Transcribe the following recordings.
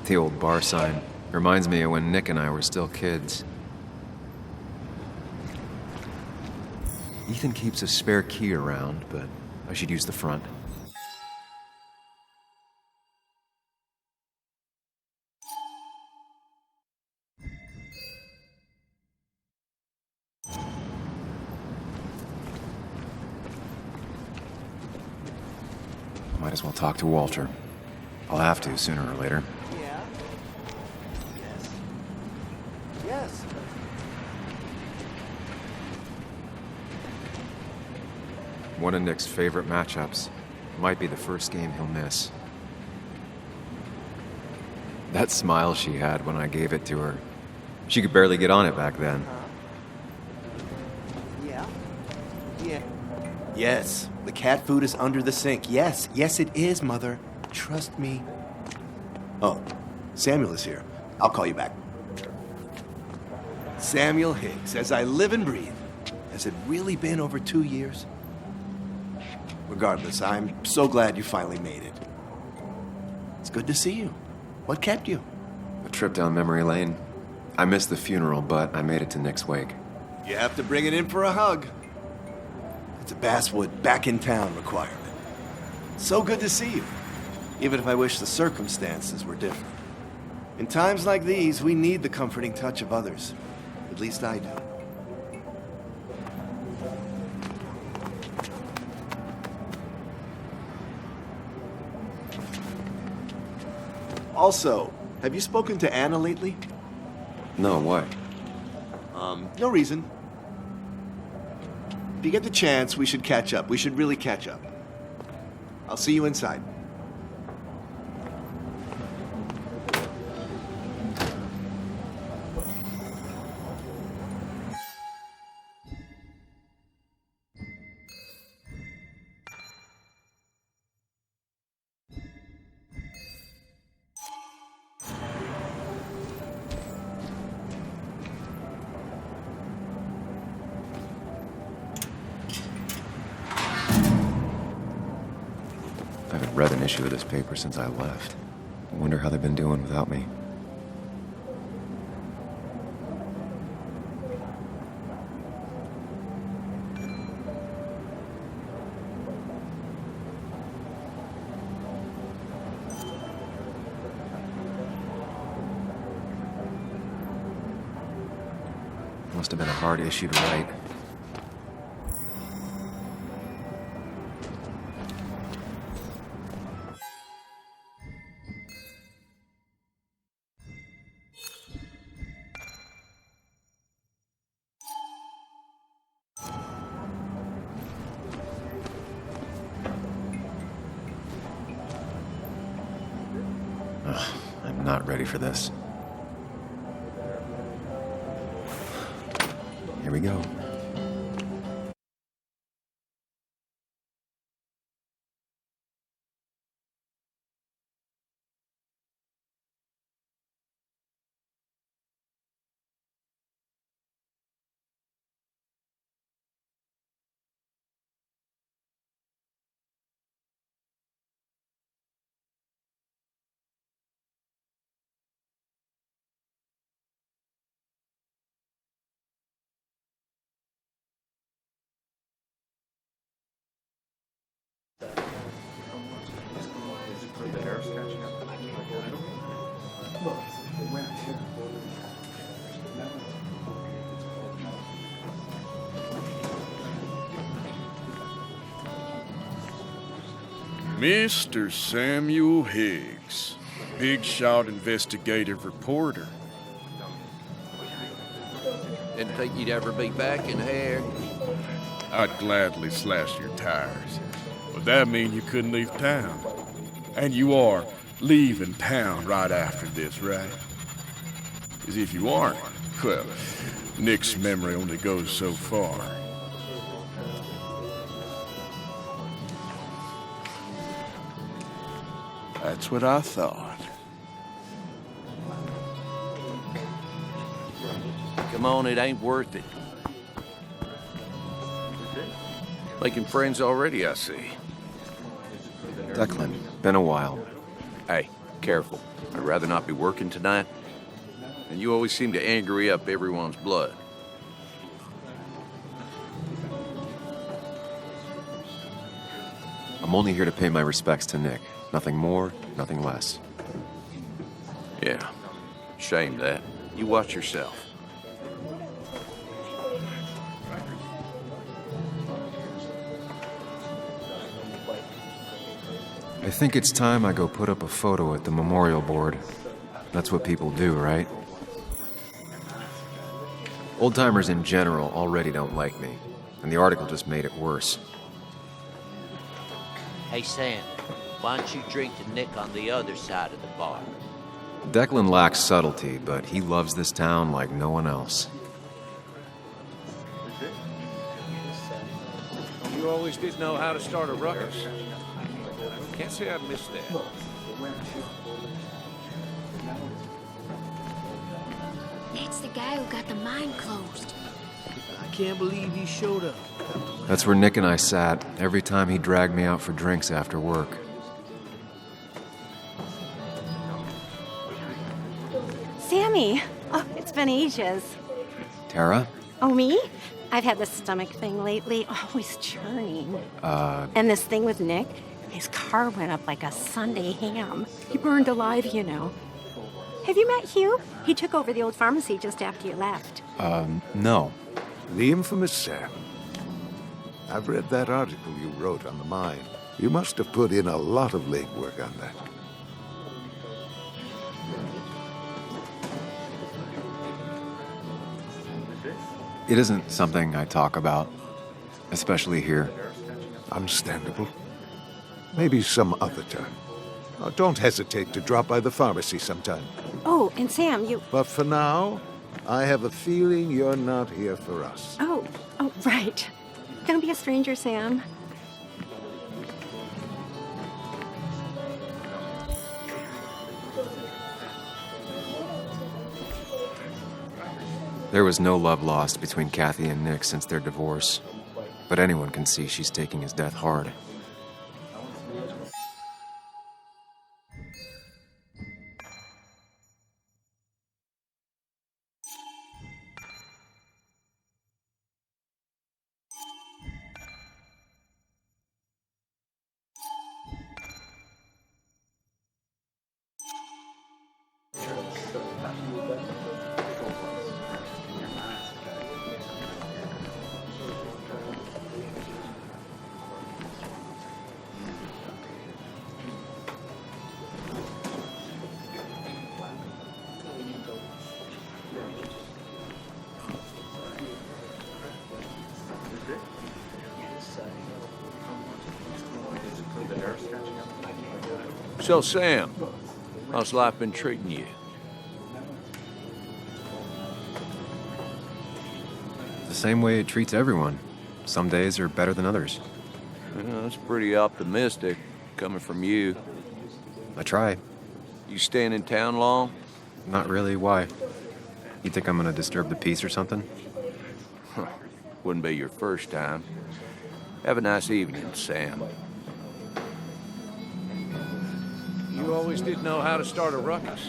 The old bar sign. Reminds me of when Nick and I were still kids. Ethan keeps a spare key around, but I should use the front. Might as well talk to Walter. I'll have to sooner or later. Yeah. Yes. Yes. One of Nick's favorite matchups. Might be the first game he'll miss. That smile she had when I gave it to her. She could barely get on it back then. Yeah. Yeah. Yes, the cat food is under the sink. Yes, yes it is, Mother. Trust me. Oh, Samuel is here. I'll call you back. Samuel Higgs, as I live and breathe. Has it really been over 2 years? Regardless, I'm so glad you finally made it. It's good to see you. What kept you? A trip down memory lane. I missed the funeral, but I made it to Nick's wake. You have to bring it in for a hug. It's a Basswood back-in-town requirement. So good to see you, even if I wish the circumstances were different. In times like these, we need the comforting touch of others. At least I do. Also, have you spoken to Anna lately? No, why? No reason. If you get the chance, we should catch up. We should really catch up. I'll see you inside. I haven't read an issue of this paper since I left. I wonder how they've been doing without me. Must have been a hard issue to write. I'm not ready for this. Here we go. Mr. Samuel Higgs, big shot investigative reporter. Didn't think you'd ever be back in here. I'd gladly slash your tires, but that mean you couldn't leave town. And you are leaving town right after this, right? As if you aren't, well, Nick's memory only goes so far. That's what I thought. Come on, it ain't worth it. Making friends already, I see. Declan, been a while. Hey, Careful. I'd rather not be working tonight. And you always seem to angry up everyone's blood. I'm only here to pay my respects to Nick. Nothing more, nothing less. Yeah. Shame that. You watch yourself. I think it's time I go put up a photo at the memorial board. That's what people do, right? Old-timers in general already don't like me, and the article just made it worse. Hey, Sam, why don't you drink to Nick on the other side of the bar? Declan lacks subtlety, but he loves this town like no one else. You always did know how to start a ruckus. Can't say I missed that. It's the guy who got the mine closed. I can't believe he showed up. That's where Nick and I sat every time he dragged me out for drinks after work. Sammy! Oh, it's been ages. Tara? Oh, me? I've had this stomach thing lately, always churning. And this thing with Nick, his car went up like a Sunday ham. He burned alive, you know. Have you met Hugh? He took over the old pharmacy just after you left. No. The infamous Sam. I've read that article you wrote on the mine. You must have put in a lot of legwork on that. It isn't something I talk about, especially here. Understandable. Maybe some other time. Oh, don't hesitate to drop by the pharmacy sometime. Oh, and Sam, you... But for now, I have a feeling you're not here for us. Oh, right. Don't be a stranger, Sam. There was no love lost between Kathy and Nick since their divorce, but anyone can see she's taking his death hard. So, Sam, how's life been treating you? The same way it treats everyone. Some days are better than others. Well, that's pretty optimistic, coming from you. I try. You staying in town long? Not really. Why? You think I'm gonna disturb the peace or something? Wouldn't be your first time. Have a nice evening, Sam. You always did know how to start a ruckus.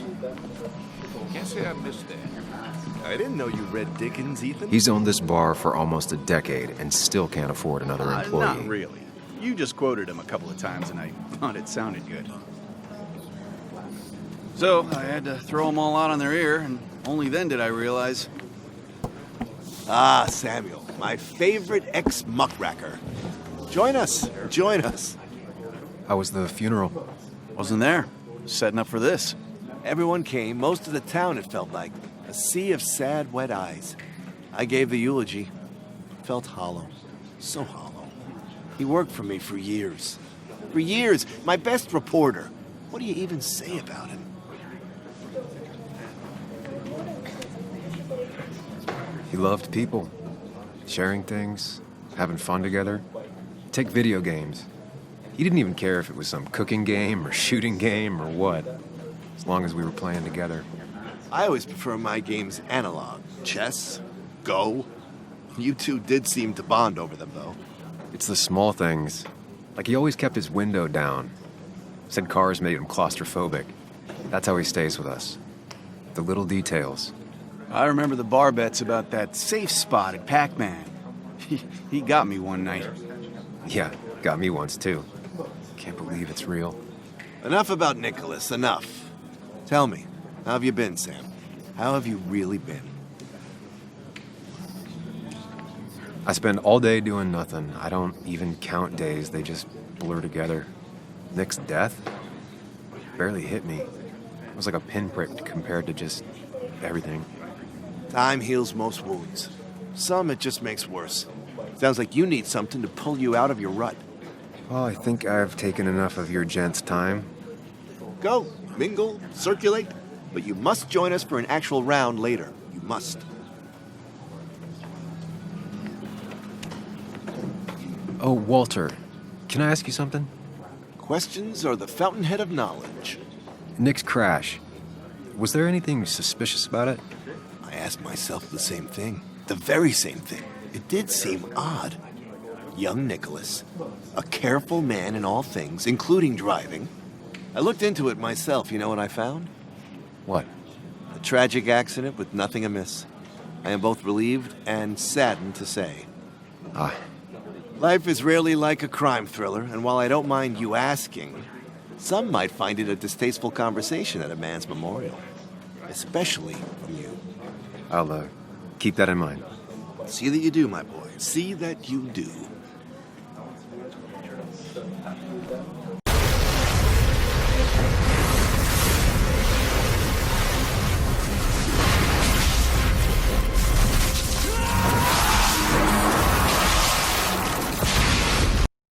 Can't say I missed that. I didn't know you read Dickens, Ethan. He's owned this bar for almost a decade and still can't afford another employee. Not really. You just quoted him a couple of times and I thought it sounded good. So I had to throw them all out on their ear, and only then did I realize. Ah, Samuel, my favorite ex-muckracker. Join us. Join us. How was the funeral? Wasn't there. Setting up for this. Everyone came, most of the town, it felt like. A sea of sad, wet eyes. I gave the eulogy. Felt hollow. So hollow. He worked for me for years. For years. My best reporter. What do you even say about him? He loved people. Sharing things. Having fun together. Take video games. He didn't even care if it was some cooking game or shooting game or what. As long as we were playing together. I always prefer my games analog. Chess, Go. You two did seem to bond over them, though. It's the small things. Like he always kept his window down. Said cars made him claustrophobic. That's how he stays with us. The little details. I remember the bar bets about that safe spot at Pac-Man. He got me one night. Yeah, got me once too. Can't believe it's real. Enough about Nicholas, enough. Tell me, how have you been, Sam? How have you really been? I spend all day doing nothing. I don't even count days, they just blur together. Nick's death barely hit me. It was like a pinprick compared to just everything. Time heals most wounds. Some it just makes worse. Sounds like you need something to pull you out of your rut. Well, I think I've taken enough of your gents' time. Go, mingle, circulate, but you must join us for an actual round later. You must. Oh, Walter, can I ask you something? Questions are the fountainhead of knowledge. Nick's crash. Was there anything suspicious about it? I asked myself the same thing. The very same thing. It did seem odd. Young Nicholas, a careful man in all things, including driving. I looked into it myself. You know what I found? What? A tragic accident with nothing amiss. I am both relieved and saddened to say. Ah. Life is rarely like a crime thriller, and while I don't mind you asking, some might find it a distasteful conversation at a man's memorial. Especially from you. I'll, keep that in mind. See that you do, my boy. See that you do.